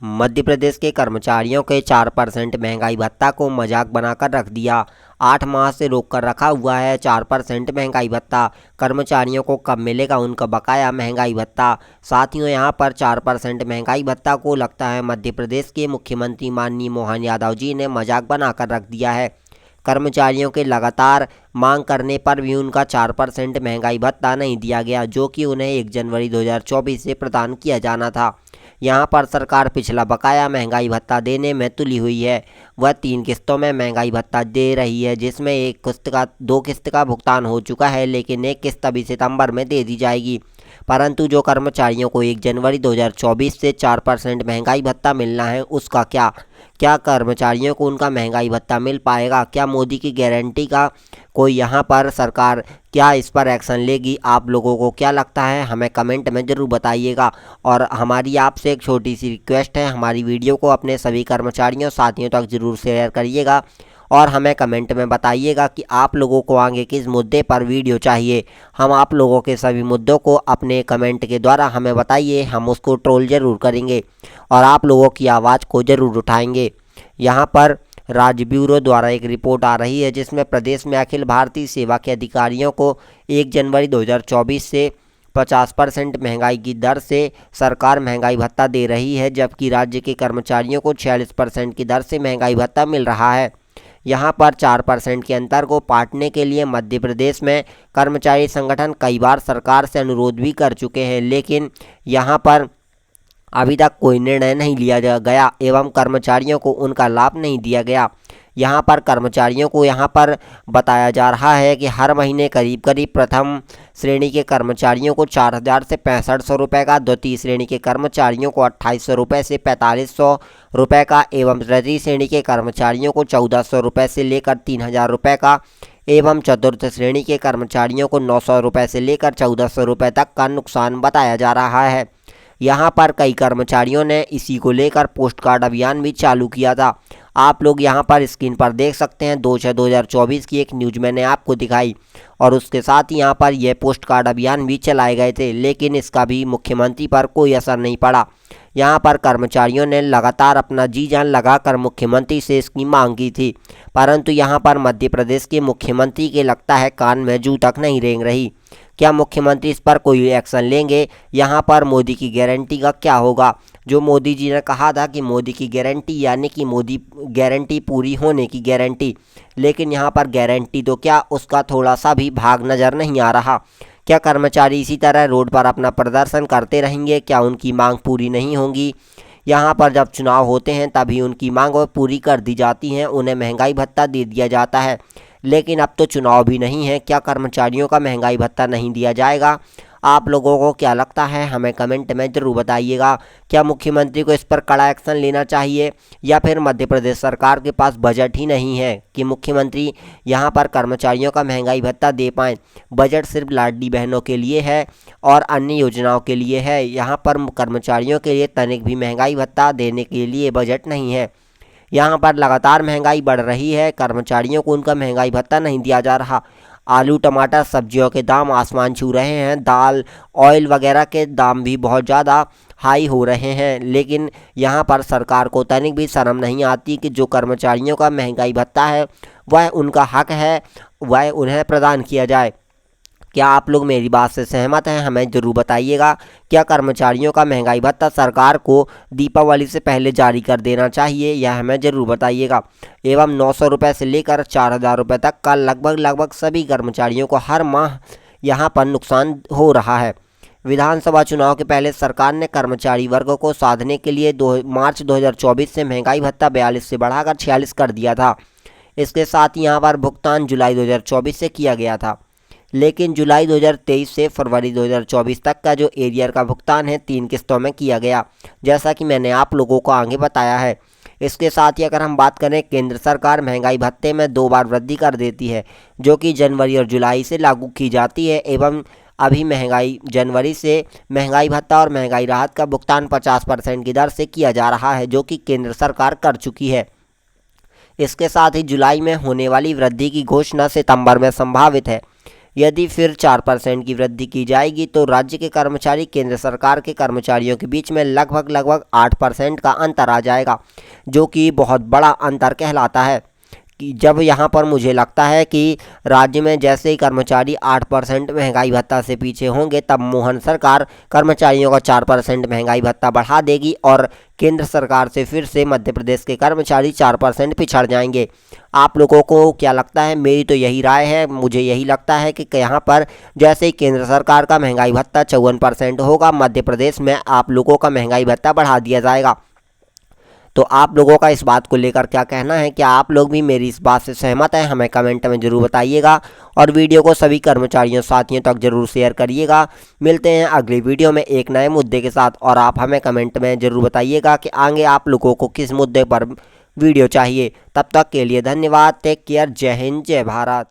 मध्य प्रदेश के कर्मचारियों के 4% महंगाई भत्ता को मजाक बनाकर रख दिया। 8 माह से रोक कर रखा हुआ है 4% महंगाई भत्ता। कर्मचारियों को कब मिलेगा उनका बकाया महंगाई भत्ता। साथियों, यहां पर 4% महंगाई भत्ता को लगता है मध्य प्रदेश के मुख्यमंत्री माननीय मोहन यादव जी ने मजाक बनाकर रख दिया है। कर्मचारियों के लगातार मांग करने पर भी उनका 4% महंगाई भत्ता नहीं दिया गया, जो कि उन्हें 1 जनवरी 2024 से प्रदान किया जाना था। यहां पर सरकार पिछला बकाया महंगाई भत्ता देने में तुली हुई है। वह 3 किस्तों में महंगाई भत्ता दे रही है, जिसमें 2 किस्त का भुगतान हो चुका है, लेकिन 1 किस्त अभी सितंबर में दे दी जाएगी। परंतु जो कर्मचारियों को 1 जनवरी 2024 से 4% महंगाई भत्ता मिलना है, उसका क्या कर्मचारियों को उनका महंगाई भत्ता मिल पाएगा? क्या मोदी की गारंटी का कोई यहाँ पर सरकार क्या इस पर एक्शन लेगी? आप लोगों को क्या लगता है, हमें कमेंट में ज़रूर बताइएगा। और हमारी आपसे एक छोटी सी रिक्वेस्ट है, हमारी वीडियो को अपने सभी कर्मचारियों साथियों तक ज़रूर शेयर करिएगा और हमें कमेंट में बताइएगा कि आप लोगों को आगे किस मुद्दे पर वीडियो चाहिए। हम आप लोगों के सभी मुद्दों को अपने कमेंट के द्वारा हमें बताइए, हम उसको ट्रोल ज़रूर करेंगे और आप लोगों की आवाज़ को ज़रूर उठाएंगे। यहाँ पर राज्य ब्यूरो द्वारा एक रिपोर्ट आ रही है, जिसमें प्रदेश में अखिल भारतीय सेवा के अधिकारियों को 1 जनवरी 2024 से 50% महंगाई की दर से सरकार महंगाई भत्ता दे रही है, जबकि राज्य के कर्मचारियों को 46% की दर से महंगाई भत्ता मिल रहा है। यहाँ पर 4% के अंतर को पाटने के लिए मध्य प्रदेश में कर्मचारी संगठन कई बार सरकार से अनुरोध भी कर चुके हैं, लेकिन यहाँ पर अभी तक कोई निर्णय नहीं लिया गया एवं कर्मचारियों को उनका लाभ नहीं दिया गया। यहाँ पर कर्मचारियों को यहाँ पर बताया जा रहा है कि हर महीने करीब करीब प्रथम श्रेणी के कर्मचारियों को 4,000 से 6500 रुपये का, द्वितीय श्रेणी के कर्मचारियों को 2,800 रुपये से 4,500 रुपये का एवं तृतीय श्रेणी के कर्मचारियों को 1,400 रुपये से लेकर 3,000 रुपये का एवं चतुर्थ श्रेणी के कर्मचारियों को 900 रुपये से लेकर 1,400 रुपये तक का नुकसान बताया जा रहा है। यहाँ पर कई कर्मचारियों ने इसी को लेकर पोस्ट कार्ड अभियान भी चालू किया था। आप लोग यहाँ पर स्क्रीन पर देख सकते हैं, 2/6/2024 की एक न्यूज़ मैंने आपको दिखाई और उसके साथ ही यहाँ पर यह पोस्ट कार्ड अभियान भी चलाए गए थे, लेकिन इसका भी मुख्यमंत्री पर कोई असर नहीं पड़ा। यहाँ पर कर्मचारियों ने लगातार अपना जी जान लगाकर मुख्यमंत्री से इसकी मांग की थी, परंतु यहाँ पर मध्य प्रदेश के मुख्यमंत्री के लगता है कान में जू तक नहीं रेंग रही। क्या मुख्यमंत्री इस पर कोई एक्शन लेंगे? यहाँ पर मोदी की गारंटी का क्या होगा? जो मोदी जी ने कहा था कि मोदी की गारंटी यानी कि मोदी गारंटी पूरी होने की गारंटी, लेकिन यहाँ पर गारंटी तो क्या, उसका थोड़ा सा भी भाग नज़र नहीं आ रहा। क्या कर्मचारी इसी तरह रोड पर अपना प्रदर्शन करते रहेंगे? क्या उनकी मांग पूरी नहीं होंगी? यहाँ पर जब चुनाव होते हैं तभी उनकी मांग पूरी कर दी जाती हैं, उन्हें महंगाई भत्ता दे दिया जाता है, लेकिन अब तो चुनाव भी नहीं है। क्या कर्मचारियों का महंगाई भत्ता नहीं दिया जाएगा? आप लोगों को क्या लगता है, हमें कमेंट में ज़रूर बताइएगा। क्या मुख्यमंत्री को इस पर कड़ा एक्शन लेना चाहिए या फिर मध्य प्रदेश सरकार के पास बजट ही नहीं है कि मुख्यमंत्री यहाँ पर कर्मचारियों का महंगाई भत्ता दे पाएँ? बजट सिर्फ लाडली बहनों के लिए है और अन्य योजनाओं के लिए है। यहाँ पर कर्मचारियों के लिए तनिक भी महंगाई भत्ता देने के लिए बजट नहीं है। यहाँ पर लगातार महंगाई बढ़ रही है, कर्मचारियों को उनका महंगाई भत्ता नहीं दिया जा रहा। आलू, टमाटर, सब्जियों के दाम आसमान छू रहे हैं, दाल, ऑयल वगैरह के दाम भी बहुत ज़्यादा हाई हो रहे हैं, लेकिन यहाँ पर सरकार को तनिक भी शर्म नहीं आती कि जो कर्मचारियों का महंगाई भत्ता है वह उनका हक है, वह उन्हें प्रदान किया जाए। क्या आप लोग मेरी बात से सहमत हैं? हमें ज़रूर बताइएगा। क्या कर्मचारियों का महंगाई भत्ता सरकार को दीपावली से पहले जारी कर देना चाहिए? यह हमें ज़रूर बताइएगा। एवं 900 रुपये से लेकर 4,000 रुपये तक का लगभग सभी कर्मचारियों को हर माह यहाँ पर नुकसान हो रहा है। विधानसभा चुनाव के पहले सरकार ने कर्मचारी वर्ग को साधने के लिए मार्च 2024 से महंगाई भत्ता 42 से बढ़ाकर 46 कर दिया था। इसके साथ यहाँ पर भुगतान जुलाई 2024 से किया गया था, लेकिन जुलाई 2023 से फरवरी 2024 तक का जो एरियर का भुगतान है 3 किस्तों में किया गया, जैसा कि मैंने आप लोगों को आगे बताया है। इसके साथ ही अगर हम बात करें, केंद्र सरकार महंगाई भत्ते में 2 बार वृद्धि कर देती है, जो कि जनवरी और जुलाई से लागू की जाती है एवं अभी जनवरी से महंगाई भत्ता और महंगाई राहत का भुगतान 50% की दर से किया जा रहा है, जो कि केंद्र सरकार कर चुकी है। इसके साथ ही जुलाई में होने वाली वृद्धि की घोषणा सितंबर में संभावित है। यदि फिर 4% की वृद्धि की जाएगी तो राज्य के कर्मचारी केंद्र सरकार के कर्मचारियों के बीच में लगभग 8% का अंतर आ जाएगा, जो कि बहुत बड़ा अंतर कहलाता है। कि जब यहाँ पर मुझे लगता है कि राज्य में जैसे ही कर्मचारी 8% महंगाई भत्ता से पीछे होंगे, तब मोहन सरकार कर्मचारियों का 4% महंगाई भत्ता बढ़ा देगी और केंद्र सरकार से फिर से मध्य प्रदेश के कर्मचारी 4% पिछड़ जाएंगे। आप लोगों को क्या लगता है? मेरी तो यही राय है। मुझे यही लगता है कि यहाँ पर जैसे ही केंद्र सरकार का महंगाई भत्ता 54% होगा, मध्य प्रदेश में आप लोगों का महंगाई भत्ता बढ़ा दिया जाएगा। तो आप लोगों का इस बात को लेकर क्या कहना है? क्या आप लोग भी मेरी इस बात से सहमत हैं? हमें कमेंट में ज़रूर बताइएगा और वीडियो को सभी कर्मचारियों साथियों तक ज़रूर शेयर करिएगा। मिलते हैं अगली वीडियो में एक नए मुद्दे के साथ और आप हमें कमेंट में ज़रूर बताइएगा कि आगे आप लोगों को किस मुद्दे पर वीडियो चाहिए। तब तक के लिए धन्यवाद। Take care. जय हिंद, जय भारत।